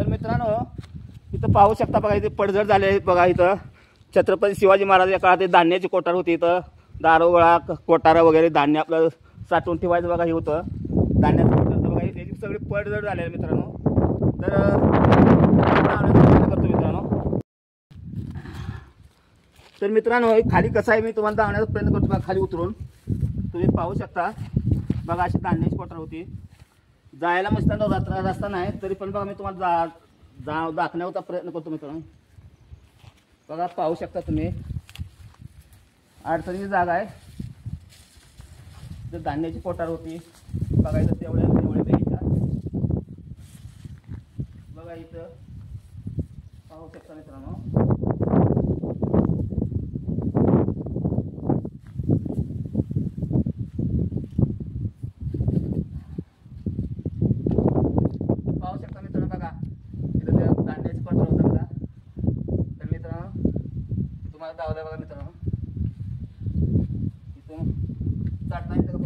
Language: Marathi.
तर मित्रांनो इथं पाहू शकता बघा, इथे पडझड झाले आहेत बघा। इथं छत्रपती शिवाजी महाराजांच्या काळात धान्याची कोठार होती, इथं दारोगोळा कोठारा वगैरे धान्य आपलं साठवून ठेवायचं बघा, हे होतं धान्याचं कोठार बघा। त्याची सगळी पडझड झाले मित्रांनो। तर करतो मित्रांनो। तर मित्रांनो खाली कसं आहे मी तुम्हाला दाखवण्याचा प्रयत्न करतो बघा। खाली उतरून तुम्ही पाहू शकता बघा, अशी धान्याची कोठार होती। जायला मस्त रस्ता नाही, तरी पण बघा मी तुम्हाला दाखवण्याचा प्रयत्न करतो मित्रांनो। बघा पाहू शकता तुम्ही, अडचणीची जागा आहे, तर धान्याची कोठार होती बघा। इथं तेवढ्या प्यायच्या बघा, इथं पाहू शकता मित्रांनो। पाहू शकता मित्रांनो बघा, इथं ते धान्याची कोठार होतं बघा। तर मित्रांनो तुम्हाला दाखवलं बघा मित्रांनो, इथून चढता इथं